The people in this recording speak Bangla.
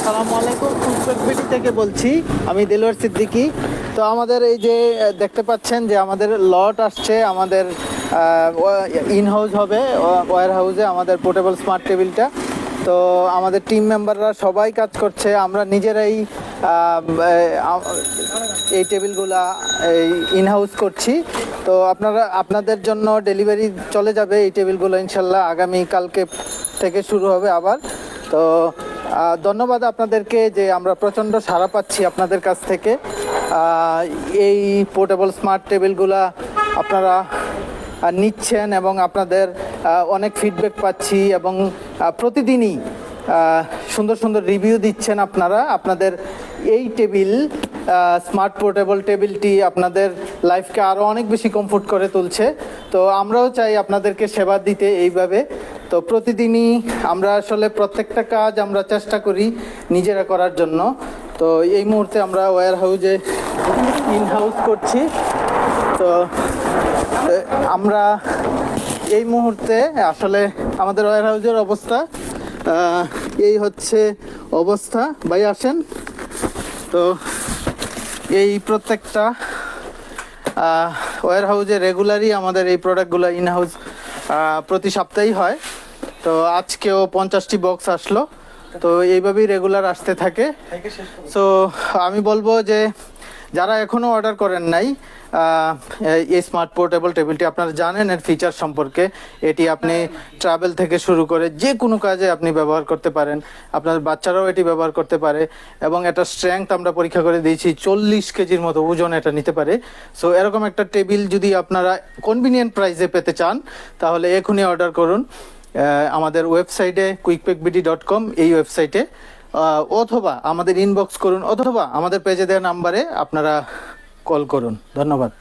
আসসালামু আলাইকুম, ফুটবেটি থেকে বলছি। আমি দেলোয়ার সিদ্দিকী। তো আমাদের এই যে দেখতে পাচ্ছেন যে আমাদের লট আসছে, আমাদের ইন হাউস হবে, ওয়্যার হাউসে আমাদের পোর্টেবল স্মার্ট টেবিলটা। তো আমাদের টিম মেম্বাররা সবাই কাজ করছে, আমরা নিজেরাই এই টেবিলগুলা এই ইন হাউস করছি। তো আপনাদের জন্য ডেলিভারি চলে যাবে এই টেবিলগুলো ইনশাল্লাহ আগামী কালকে থেকে শুরু হবে আবার। তো ধন্যবাদ আপনাদেরকে যে আমরা প্রচণ্ড সাড়া পাচ্ছি আপনাদের কাছ থেকে। এই পোর্টেবল স্মার্ট টেবিলগুলা আপনারা নিচ্ছেন এবং আপনাদের অনেক ফিডব্যাক পাচ্ছি এবং প্রতিদিনই সুন্দর সুন্দর রিভিউ দিচ্ছেন আপনারা। আপনাদের এই টেবিল স্মার্ট পোর্টেবল টেবিলটি আপনাদের লাইফকে আরও অনেক বেশি কমফোর্ট করে তুলছে। তো আমরাও চাই আপনাদেরকে সেবা দিতে এইভাবে। তো প্রতিদিনই আমরা আসলে প্রত্যেকটা কাজ আমরা চেষ্টা করি নিজেরা করার জন্য। তো এই মুহূর্তে আমরা ওয়্যার হাউসে ইন হাউস করছি। তো আমরা এই মুহূর্তে আসলে আমাদের ওয়্যার হাউসের অবস্থা এই হচ্ছে অবস্থা। ভাই আসেন। তো এই প্রত্যেকটা ওয়্যার হাউসে রেগুলারই আমাদের এই প্রোডাক্টগুলো ইন হাউস প্রতি সপ্তাহেই হয়। তো আজকেও 50টি বক্স আসলো। তো এইভাবেই রেগুলার আসতে থাকে। সো আমি বলবো যে যারা এখনও অর্ডার করেন নাই এই স্মার্ট পোর্টেবল টেবিলটি, আপনারা জানেন এর ফিচার সম্পর্কে। এটি আপনি ট্রাভেল থেকে শুরু করে যে কোনো কাজে আপনি ব্যবহার করতে পারেন, আপনার বাচ্চারাও এটি ব্যবহার করতে পারে। এবং এটা স্ট্রেংথ আমরা পরীক্ষা করে দিয়েছি, 40 কেজির মতো ওজন এটা নিতে পারে। সো এরকম একটা টেবিল যদি আপনারা কনভিনিয়েন্ট প্রাইসে পেতে চান তাহলে এখনই অর্ডার করুন আমাদের ওয়েবসাইটে quickpackbd.com, এই ওয়েবসাইটে, অথবা আমাদের ইনবক্স করুন, অথবা আমাদের পেজে দেওয়া নাম্বারে আপনারা কল করুন। ধন্যবাদ।